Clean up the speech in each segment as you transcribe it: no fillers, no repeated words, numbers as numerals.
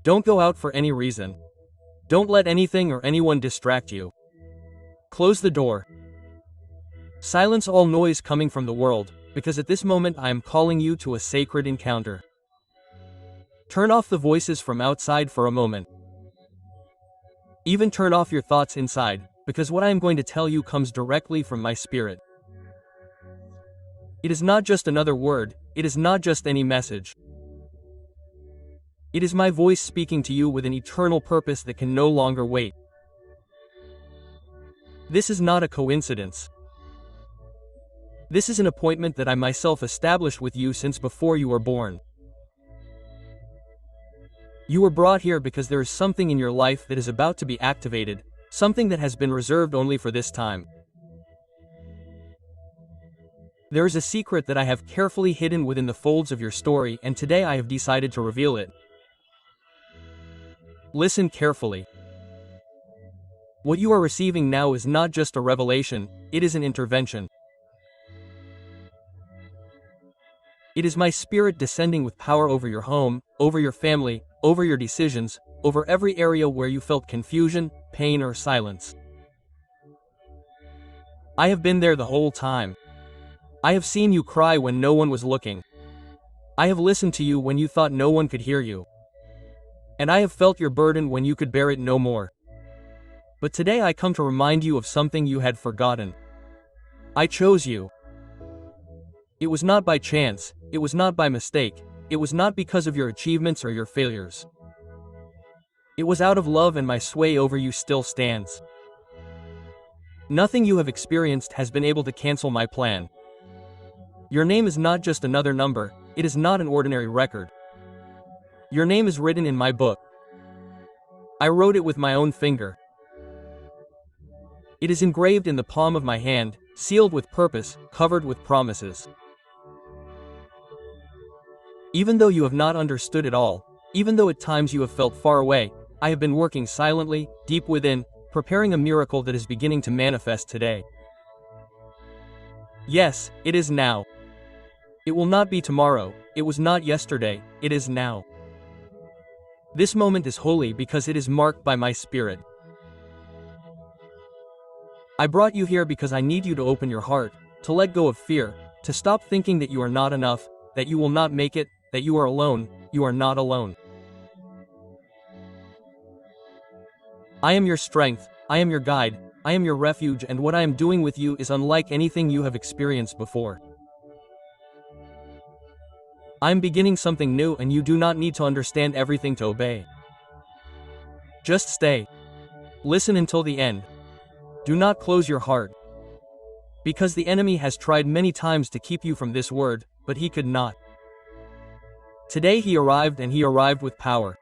Don't go out for any reason. Don't let anything or anyone distract you. Close the door. Silence all noise coming from the world, because at this moment I am calling you to a sacred encounter. Turn off the voices from outside for a moment. Even turn off your thoughts inside, because what I am going to tell you comes directly from my spirit. It is not just another word, it is not just any message. It is my voice speaking to you with an eternal purpose that can no longer wait. This is not a coincidence. This is an appointment that I myself established with you since before you were born. You were brought here because there is something in your life that is about to be activated, something that has been reserved only for this time. There is a secret that I have carefully hidden within the folds of your story, and today I have decided to reveal it. Listen carefully. What you are receiving now is not just a revelation, it is an intervention. It is my spirit descending with power over your home, over your family, over your decisions, over every area where you felt confusion, pain, or silence. I have been there the whole time. I have seen you cry when no one was looking. I have listened to you when you thought no one could hear you. And I have felt your burden when you could bear it no more. But today I come to remind you of something you had forgotten. I chose you. It was not by chance, it was not by mistake, it was not because of your achievements or your failures. It was out of love, and my sway over you still stands. Nothing you have experienced has been able to cancel my plan. Your name is not just another number, it is not an ordinary record. Your name is written in my book. I wrote it with my own finger. It is engraved in the palm of my hand, sealed with purpose, covered with promises. Even though you have not understood it all, even though at times you have felt far away, I have been working silently, deep within, preparing a miracle that is beginning to manifest today. Yes, it is now. It will not be tomorrow, it was not yesterday, it is now. This moment is holy because it is marked by my spirit. I brought you here because I need you to open your heart, to let go of fear, to stop thinking that you are not enough, that you will not make it, that you are alone. You are not alone. I am your strength, I am your guide, I am your refuge, and what I am doing with you is unlike anything you have experienced before. I am beginning something new, and you do not need to understand everything to obey. Just stay. Listen until the end. Do not close your heart. Because the enemy has tried many times to keep you from this word, but he could not. Today he arrived, and he arrived with power.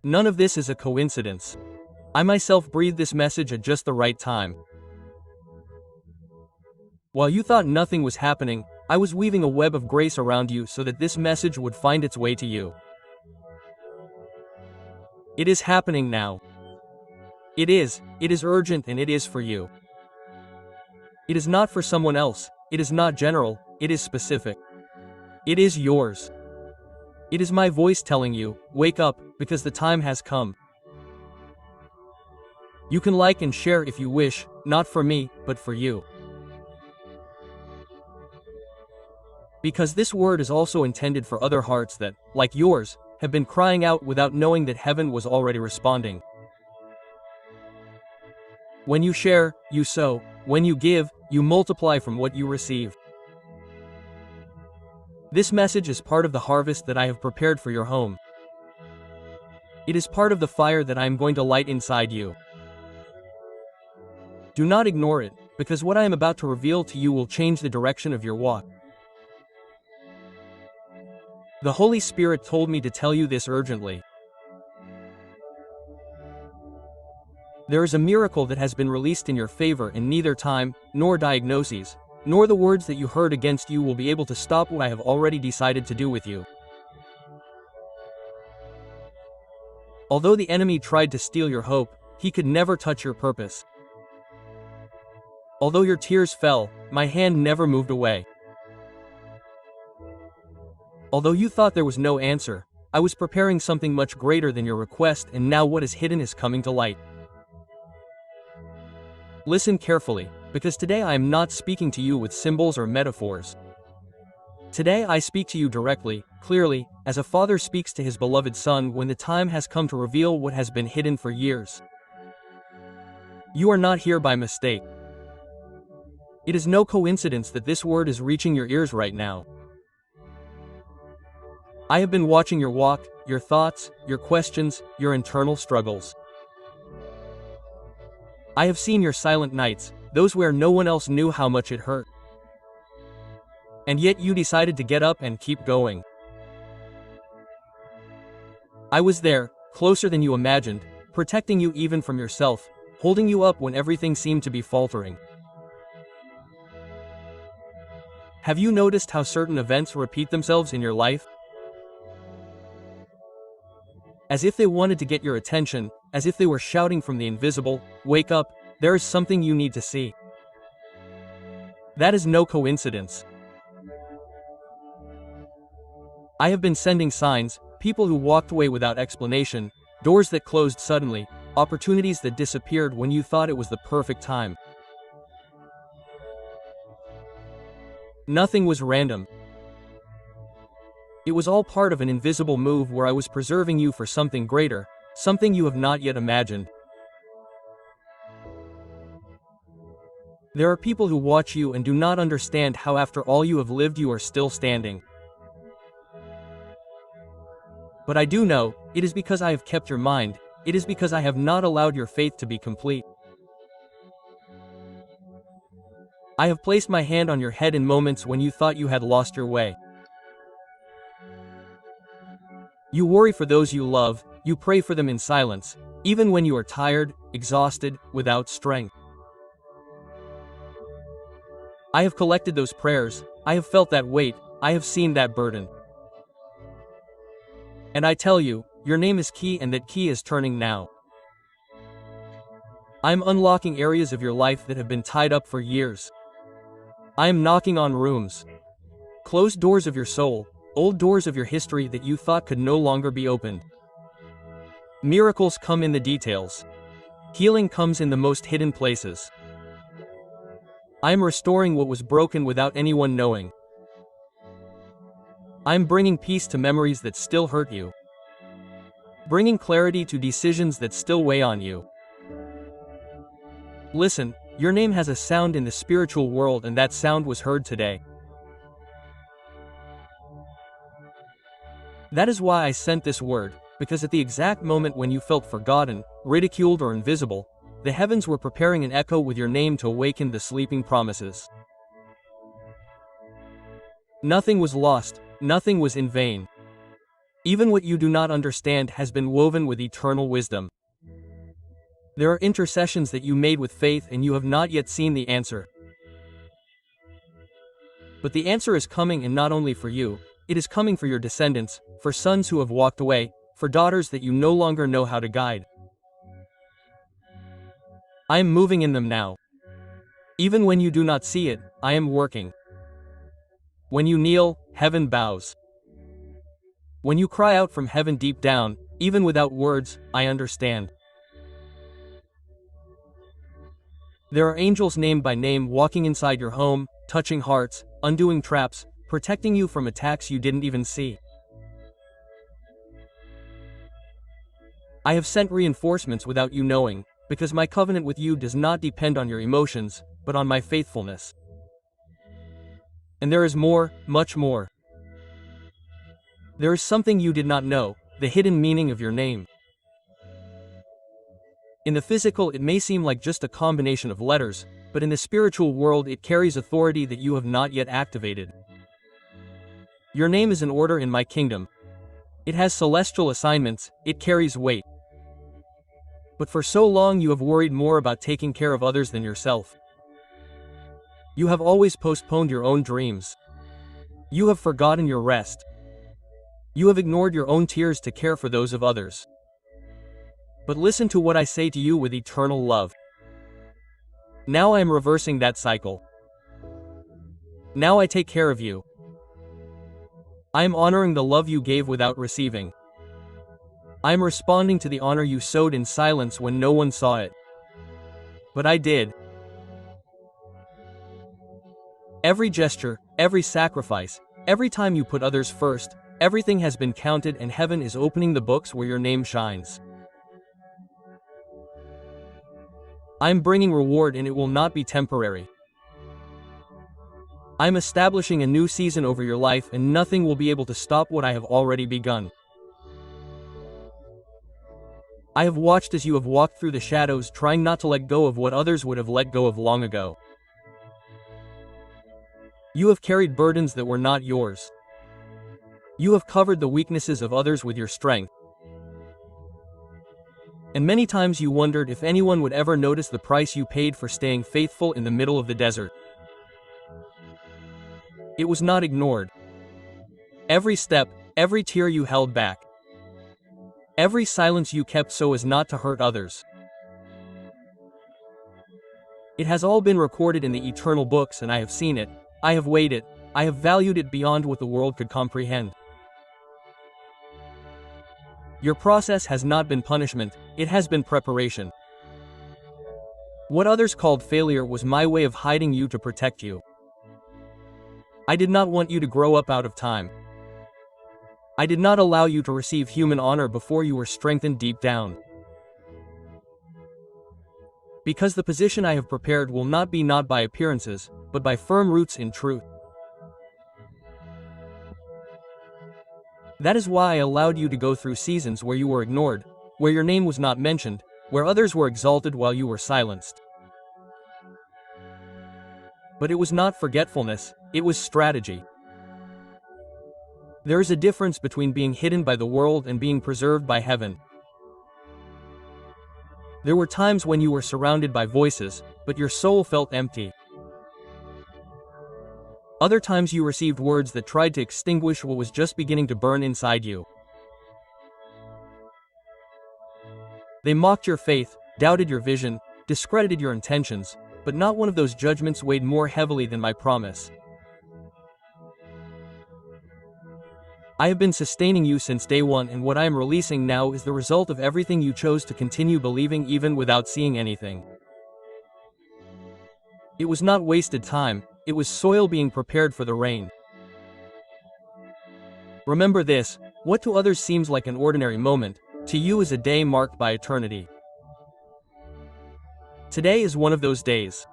None of this is a coincidence. I myself breathed this message at just the right time. While you thought nothing was happening, I was weaving a web of grace around you so that this message would find its way to you. It is happening now. It is urgent, and it is for you. It is not for someone else, it is not general, it is specific. It is yours. It is my voice telling you, wake up, because the time has come. You can like and share if you wish, not for me, but for you. Because this word is also intended for other hearts that, like yours, have been crying out without knowing that heaven was already responding. When you share, you sow. When you give, you multiply from what you receive. This message is part of the harvest that I have prepared for your home. It is part of the fire that I am going to light inside you. Do not ignore it, because what I am about to reveal to you will change the direction of your walk. The Holy Spirit told me to tell you this urgently. There is a miracle that has been released in your favor, and neither time, nor diagnoses, nor the words that you heard against you will be able to stop what I have already decided to do with you. Although the enemy tried to steal your hope, he could never touch your purpose. Although your tears fell, my hand never moved away. Although you thought there was no answer, I was preparing something much greater than your request, and now what is hidden is coming to light. Listen carefully, because today I am not speaking to you with symbols or metaphors. Today I speak to you directly, clearly, as a father speaks to his beloved son when the time has come to reveal what has been hidden for years. You are not here by mistake. It is no coincidence that this word is reaching your ears right now. I have been watching your walk, your thoughts, your questions, your internal struggles. I have seen your silent nights, those where no one else knew how much it hurt. And yet you decided to get up and keep going. I was there, closer than you imagined, protecting you even from yourself, holding you up when everything seemed to be faltering. Have you noticed how certain events repeat themselves in your life? As if they wanted to get your attention, as if they were shouting from the invisible, "Wake up, there is something you need to see." That is no coincidence. I have been sending signs, people who walked away without explanation, doors that closed suddenly, opportunities that disappeared when you thought it was the perfect time. Nothing was random. It was all part of an invisible move where I was preserving you for something greater, something you have not yet imagined. There are people who watch you and do not understand how after all you have lived you are still standing. But I do know, it is because I have kept your mind, it is because I have not allowed your faith to be complete. I have placed my hand on your head in moments when you thought you had lost your way. You worry for those you love, you pray for them in silence, even when you are tired, exhausted, without strength. I have collected those prayers, I have felt that weight, I have seen that burden. And I tell you, your name is key and that key is turning now. I am unlocking areas of your life that have been tied up for years. I am knocking on rooms. Closed doors of your soul, old doors of your history that you thought could no longer be opened. Miracles come in the details. Healing comes in the most hidden places. I am restoring what was broken without anyone knowing. I am bringing peace to memories that still hurt you. Bringing clarity to decisions that still weigh on you. Listen, your name has a sound in the spiritual world, and that sound was heard today. That is why I sent this word, because at the exact moment when you felt forgotten, ridiculed, or invisible, the heavens were preparing an echo with your name to awaken the sleeping promises. Nothing was lost, nothing was in vain. Even what you do not understand has been woven with eternal wisdom. There are intercessions that you made with faith and you have not yet seen the answer. But the answer is coming, and not only for you, it is coming for your descendants, for sons who have walked away, for daughters that you no longer know how to guide. I am moving in them now. Even when you do not see it, I am working. When you kneel, heaven bows. When you cry out from heaven deep down, even without words, I understand. There are angels named by name walking inside your home, touching hearts, undoing traps, protecting you from attacks you didn't even see. I have sent reinforcements without you knowing, because my covenant with you does not depend on your emotions, but on my faithfulness. And there is more, much more. There is something you did not know, the hidden meaning of your name. In the physical, it may seem like just a combination of letters, but in the spiritual world it carries authority that you have not yet activated. Your name is an order in my kingdom. It has celestial assignments, it carries weight. But for so long you have worried more about taking care of others than yourself. You have always postponed your own dreams. You have forgotten your rest. You have ignored your own tears to care for those of others. But listen to what I say to you with eternal love. Now I am reversing that cycle. Now I take care of you. I am honoring the love you gave without receiving. I am responding to the honor you sowed in silence when no one saw it. But I did. Every gesture, every sacrifice, every time you put others first, everything has been counted, and heaven is opening the books where your name shines. I am bringing reward, and it will not be temporary. I am establishing a new season over your life, and nothing will be able to stop what I have already begun. I have watched as you have walked through the shadows, trying not to let go of what others would have let go of long ago. You have carried burdens that were not yours. You have covered the weaknesses of others with your strength. And many times you wondered if anyone would ever notice the price you paid for staying faithful in the middle of the desert. It was not ignored. Every step, every tear you held back, every silence you kept so as not to hurt others. It has all been recorded in the eternal books, and I have seen it, I have weighed it, I have valued it beyond what the world could comprehend. Your process has not been punishment, it has been preparation. What others called failure was my way of hiding you to protect you. I did not want you to grow up out of time. I did not allow you to receive human honor before you were strengthened deep down. Because the position I have prepared will not be not by appearances, but by firm roots in truth. That is why I allowed you to go through seasons where you were ignored, where your name was not mentioned, where others were exalted while you were silenced. But it was not forgetfulness, it was strategy. There is a difference between being hidden by the world and being preserved by heaven. There were times when you were surrounded by voices, but your soul felt empty. Other times you received words that tried to extinguish what was just beginning to burn inside you. They mocked your faith, doubted your vision, discredited your intentions, but not one of those judgments weighed more heavily than my promise. I have been sustaining you since day one, and what I am releasing now is the result of everything you chose to continue believing even without seeing anything. It was not wasted time, it was soil being prepared for the rain. Remember this, what to others seems like an ordinary moment, to you is a day marked by eternity. Today is one of those days.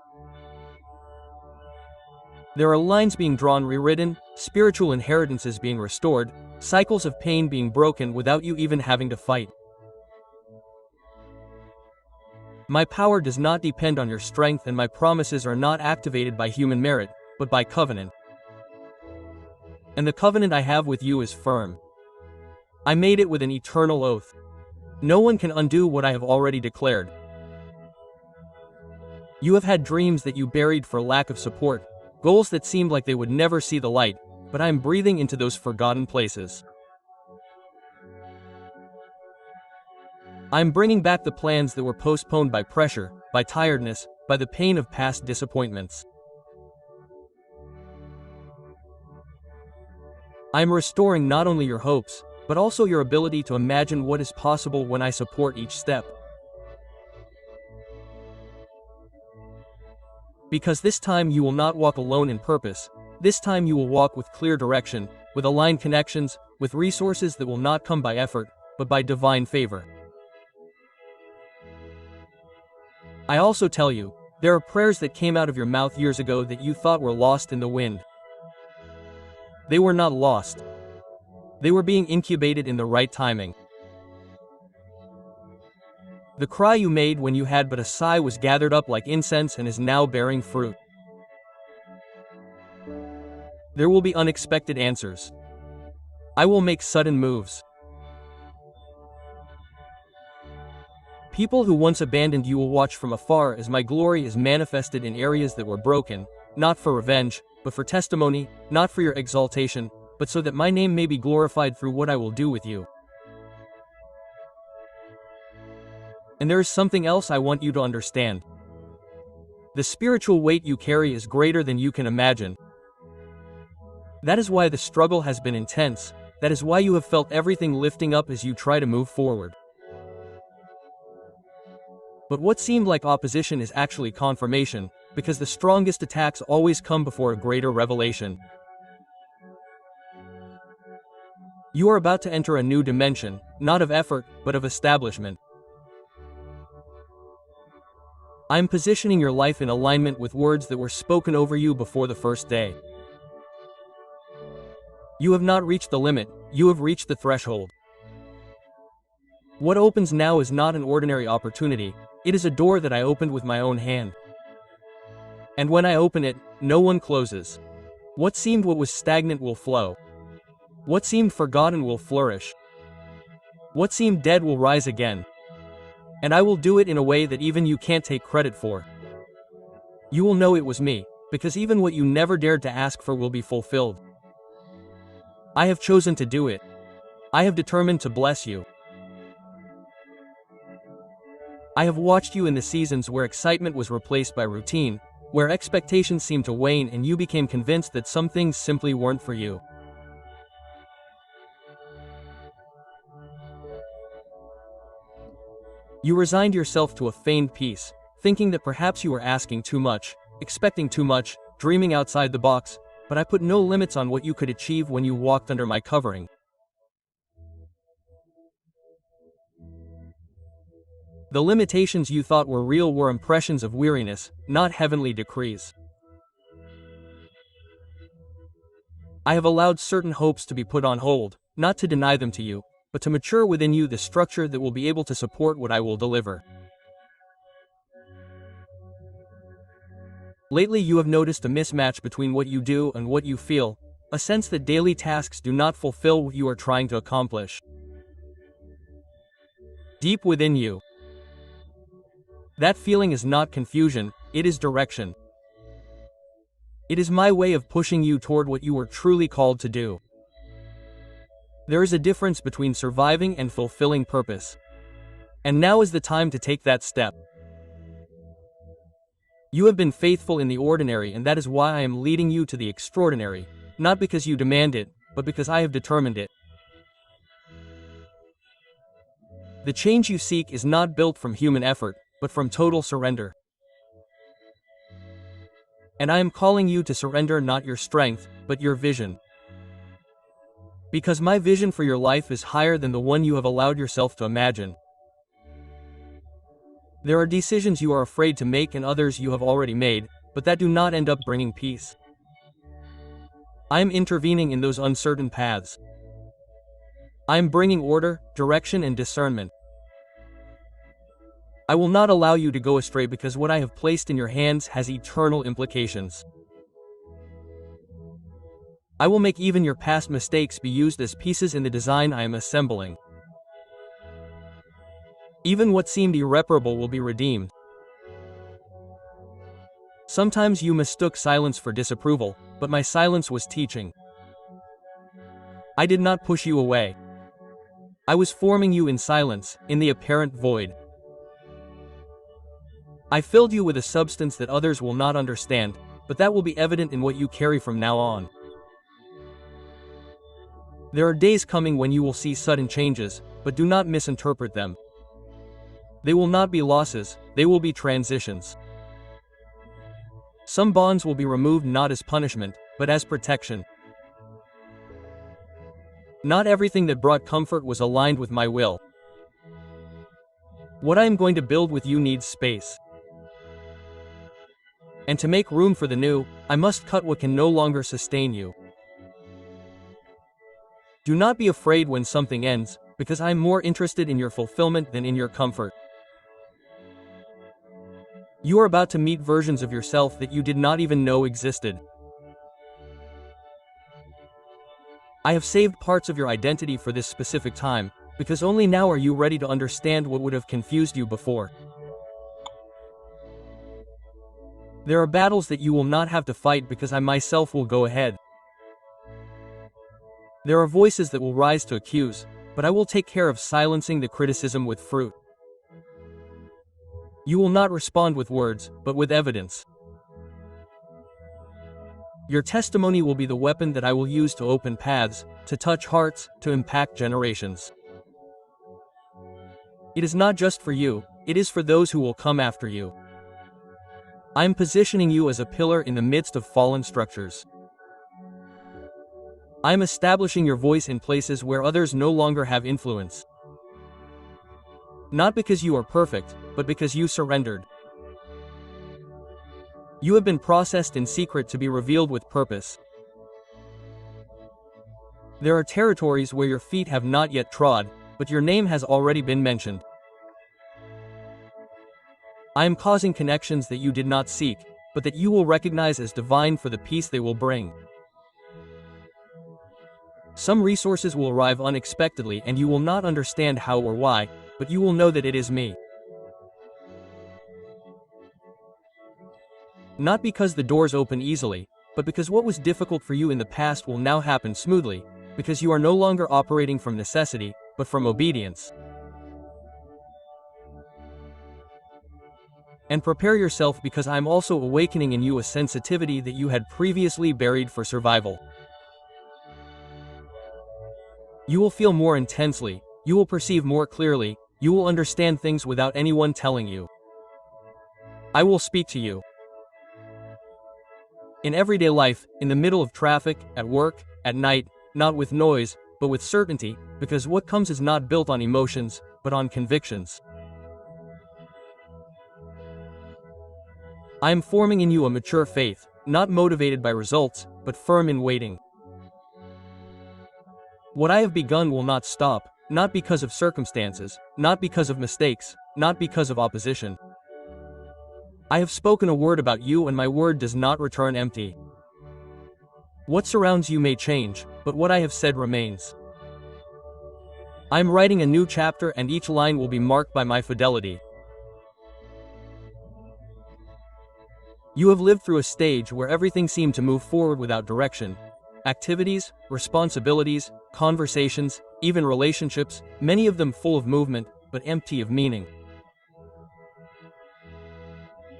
There are lines being drawn, rewritten, spiritual inheritances being restored, cycles of pain being broken without you even having to fight. My power does not depend on your strength, and my promises are not activated by human merit, but by covenant. And the covenant I have with you is firm. I made it with an eternal oath. No one can undo what I have already declared. You have had dreams that you buried for lack of support, goals that seemed like they would never see the light, but I am breathing into those forgotten places. I am bringing back the plans that were postponed by pressure, by tiredness, by the pain of past disappointments. I am restoring not only your hopes, but also your ability to imagine what is possible when I support each step. Because this time you will not walk alone in purpose, this time you will walk with clear direction, with aligned connections, with resources that will not come by effort, but by divine favor. I also tell you, there are prayers that came out of your mouth years ago that you thought were lost in the wind. They were not lost. They were being incubated in the right timing. The cry you made when you had but a sigh was gathered up like incense and is now bearing fruit. There will be unexpected answers. I will make sudden moves. People who once abandoned you will watch from afar as my glory is manifested in areas that were broken, not for revenge, but for testimony, not for your exaltation, but so that my name may be glorified through what I will do with you. And there is something else I want you to understand. The spiritual weight you carry is greater than you can imagine. That is why the struggle has been intense, That is why you have felt everything lifting up as you try to move forward. But what seemed like opposition is actually confirmation, because the strongest attacks always come before a greater revelation. You are about to enter a new dimension, not of effort, but of establishment. I am positioning your life in alignment with words that were spoken over you before the first day. You have not reached the limit, you have reached the threshold. What opens now is not an ordinary opportunity, it is a door that I opened with my own hand. And when I open it, no one closes. What was stagnant will flow. What seemed forgotten will flourish. What seemed dead will rise again. And I will do it in a way that even you can't take credit for. You will know it was me, because even what you never dared to ask for will be fulfilled. I have chosen to do it. I have determined to bless you. I have watched you in the seasons where excitement was replaced by routine, where expectations seemed to wane and you became convinced that some things simply weren't for you. You resigned yourself to a feigned peace, thinking that perhaps you were asking too much, expecting too much, dreaming outside the box, but I put no limits on what you could achieve when you walked under my covering. The limitations you thought were real were impressions of weariness, not heavenly decrees. I have allowed certain hopes to be put on hold, not to deny them to you, but to mature within you the structure that will be able to support what I will deliver. Lately you have noticed a mismatch between what you do and what you feel, a sense that daily tasks do not fulfill what you are trying to accomplish. Deep within you, that feeling is not confusion, it is direction. It is my way of pushing you toward what you were truly called to do. There is a difference between surviving and fulfilling purpose. And now is the time to take that step. You have been faithful in the ordinary, and that is why I am leading you to the extraordinary, not because you demand it, but because I have determined it. The change you seek is not built from human effort, but from total surrender. And I am calling you to surrender not your strength, but your vision. Because my vision for your life is higher than the one you have allowed yourself to imagine. There are decisions you are afraid to make and others you have already made, but that do not end up bringing peace. I am intervening in those uncertain paths. I am bringing order, direction, and discernment. I will not allow you to go astray because what I have placed in your hands has eternal implications. I will make even your past mistakes be used as pieces in the design I am assembling. Even what seemed irreparable will be redeemed. Sometimes you mistook silence for disapproval, but my silence was teaching. I did not push you away. I was forming you in silence, in the apparent void. I filled you with a substance that others will not understand, but that will be evident in what you carry from now on. There are days coming when you will see sudden changes, but do not misinterpret them. They will not be losses, they will be transitions. Some bonds will be removed not as punishment, but as protection. Not everything that brought comfort was aligned with my will. What I am going to build with you needs space. And to make room for the new, I must cut what can no longer sustain you. Do not be afraid when something ends, because I am more interested in your fulfillment than in your comfort. You are about to meet versions of yourself that you did not even know existed. I have saved parts of your identity for this specific time, because only now are you ready to understand what would have confused you before. There are battles that you will not have to fight because I myself will go ahead. There are voices that will rise to accuse, but I will take care of silencing the criticism with fruit. You will not respond with words, but with evidence. Your testimony will be the weapon that I will use to open paths, to touch hearts, to impact generations. It is not just for you, it is for those who will come after you. I am positioning you as a pillar in the midst of fallen structures. I am establishing your voice in places where others no longer have influence. Not because you are perfect, but because you surrendered. You have been processed in secret to be revealed with purpose. There are territories where your feet have not yet trod, but your name has already been mentioned. I am causing connections that you did not seek, but that you will recognize as divine for the peace they will bring. Some resources will arrive unexpectedly and you will not understand how or why, but you will know that it is me. Not because the doors open easily, but because what was difficult for you in the past will now happen smoothly, because you are no longer operating from necessity, but from obedience. And prepare yourself because I am also awakening in you a sensitivity that you had previously buried for survival. You will feel more intensely, you will perceive more clearly, you will understand things without anyone telling you. I will speak to you. In everyday life, in the middle of traffic, at work, at night, not with noise, but with certainty, because what comes is not built on emotions, but on convictions. I am forming in you a mature faith, not motivated by results, but firm in waiting. What I have begun will not stop, not because of circumstances, not because of mistakes, not because of opposition. I have spoken a word about you and my word does not return empty. What surrounds you may change, but what I have said remains. I am writing a new chapter and each line will be marked by my fidelity. You have lived through a stage where everything seemed to move forward without direction. Activities, responsibilities, conversations, even relationships, many of them full of movement, but empty of meaning.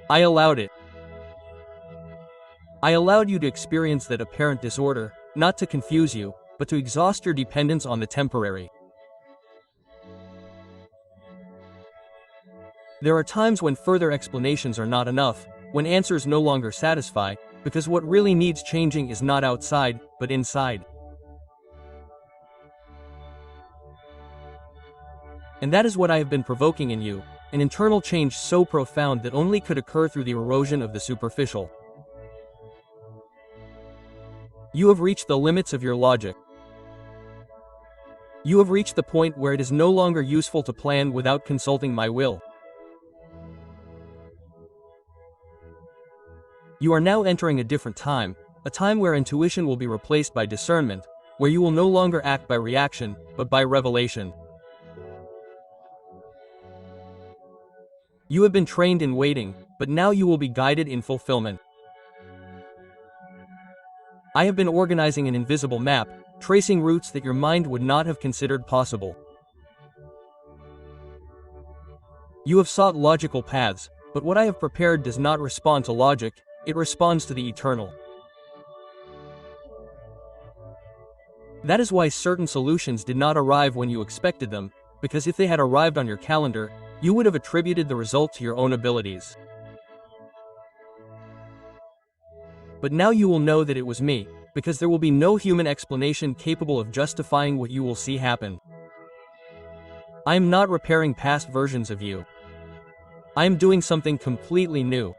I allowed it. I allowed you to experience that apparent disorder, not to confuse you, but to exhaust your dependence on the temporary. There are times when further explanations are not enough, when answers no longer satisfy, because what really needs changing is not outside, but inside. And that is what I have been provoking in you, an internal change so profound that only could occur through the erosion of the superficial. You have reached the limits of your logic. You have reached the point where it is no longer useful to plan without consulting my will. You are now entering a different time, a time where intuition will be replaced by discernment, where you will no longer act by reaction, but by revelation. You have been trained in waiting, but now you will be guided in fulfillment. I have been organizing an invisible map, tracing routes that your mind would not have considered possible. You have sought logical paths, but what I have prepared does not respond to logic, it responds to the eternal. That is why certain solutions did not arrive when you expected them, because if they had arrived on your calendar, you would have attributed the result to your own abilities. But now you will know that it was me, because there will be no human explanation capable of justifying what you will see happen. I am not repairing past versions of you. I am doing something completely new.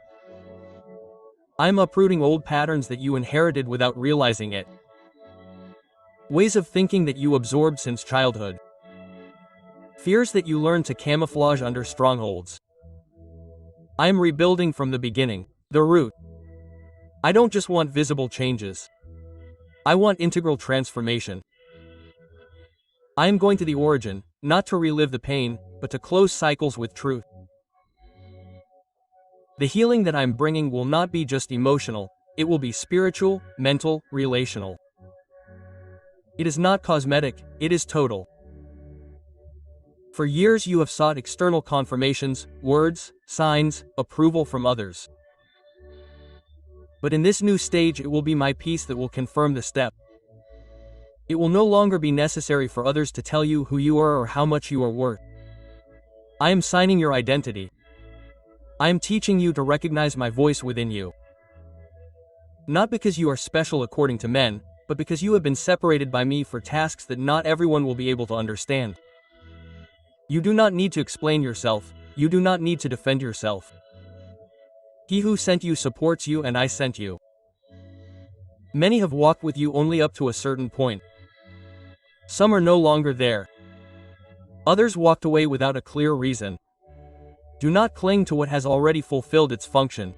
I am uprooting old patterns that you inherited without realizing it. Ways of thinking that you absorbed since childhood. Fears that you learned to camouflage under strongholds. I am rebuilding from the beginning, the root. I don't just want visible changes. I want integral transformation. I am going to the origin, not to relive the pain, but to close cycles with truth. The healing that I'm bringing will not be just emotional, it will be spiritual, mental, relational. It is not cosmetic, it is total. For years you have sought external confirmations, words, signs, approval from others. But in this new stage it will be my peace that will confirm the step. It will no longer be necessary for others to tell you who you are or how much you are worth. I am signing your identity. I am teaching you to recognize my voice within you. Not because you are special according to men, but because you have been separated by me for tasks that not everyone will be able to understand. You do not need to explain yourself, you do not need to defend yourself. He who sent you supports you and I sent you. Many have walked with you only up to a certain point. Some are no longer there. Others walked away without a clear reason. Do not cling to what has already fulfilled its function.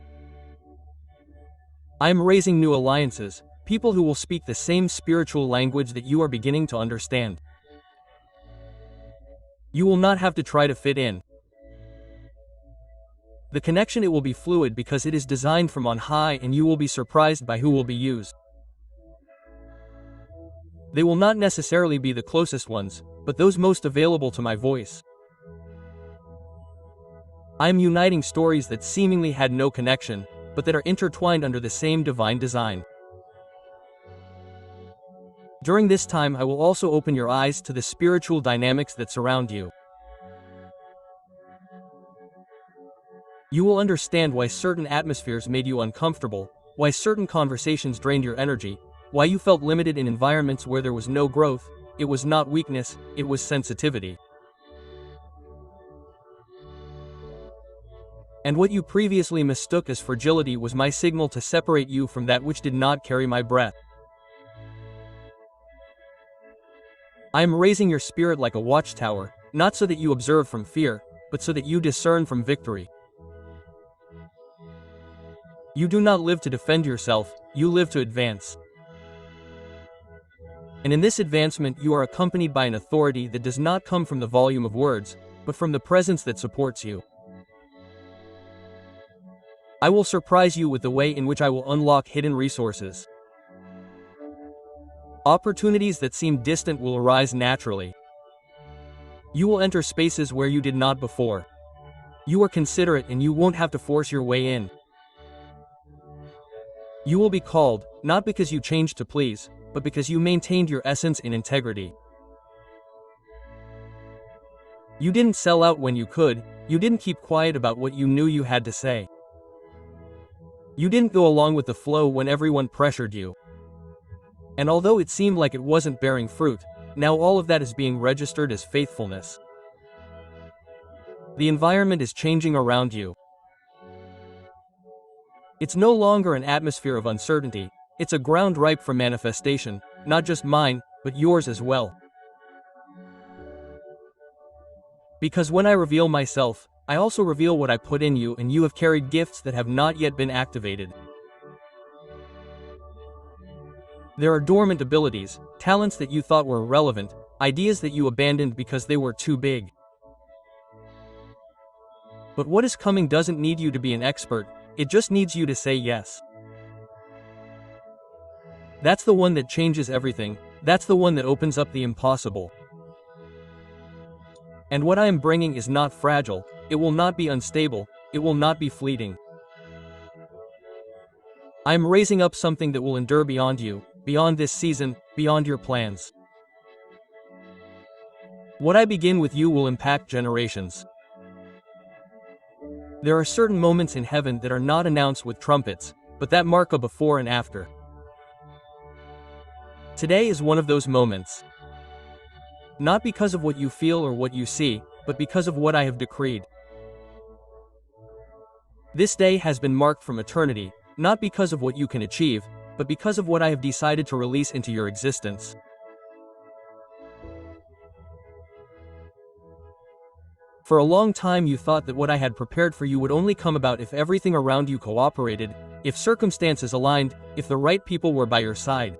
I am raising new alliances, people who will speak the same spiritual language that you are beginning to understand. You will not have to try to fit in. The connection it will be fluid because it is designed from on high and you will be surprised by who will be used. They will not necessarily be the closest ones, but those most available to my voice. I am uniting stories that seemingly had no connection, but that are intertwined under the same divine design. During this time I will also open your eyes to the spiritual dynamics that surround you. You will understand why certain atmospheres made you uncomfortable, why certain conversations drained your energy, why you felt limited in environments where there was no growth. It was not weakness, it was sensitivity. And what you previously mistook as fragility was my signal to separate you from that which did not carry my breath. I am raising your spirit like a watchtower, not so that you observe from fear, but so that you discern from victory. You do not live to defend yourself, you live to advance. And in this advancement you are accompanied by an authority that does not come from the volume of words, but from the presence that supports you. I will surprise you with the way in which I will unlock hidden resources. Opportunities that seem distant will arise naturally. You will enter spaces where you did not before. You are considerate and you won't have to force your way in. You will be called, not because you changed to please, but because you maintained your essence in integrity. You didn't sell out when you could, you didn't keep quiet about what you knew you had to say. You didn't go along with the flow when everyone pressured you. And although it seemed like it wasn't bearing fruit, now all of that is being registered as faithfulness. The environment is changing around you. It's no longer an atmosphere of uncertainty, it's a ground ripe for manifestation, not just mine, but yours as well. Because when I reveal myself, I also reveal what I put in you, and you have carried gifts that have not yet been activated. There are dormant abilities, talents that you thought were irrelevant, ideas that you abandoned because they were too big. But what is coming doesn't need you to be an expert, it just needs you to say yes. That's the one that changes everything, that's the one that opens up the impossible. And what I am bringing is not fragile, it will not be unstable, it will not be fleeting. I am raising up something that will endure beyond you, beyond this season, beyond your plans. What I begin with you will impact generations. There are certain moments in heaven that are not announced with trumpets, but that mark a before and after. Today is one of those moments. Not because of what you feel or what you see, but because of what I have decreed. This day has been marked from eternity, not because of what you can achieve, but because of what I have decided to release into your existence. For a long time you thought that what I had prepared for you would only come about if everything around you cooperated, if circumstances aligned, if the right people were by your side.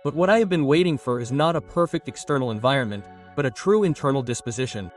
But what I have been waiting for is not a perfect external environment, but a true internal disposition.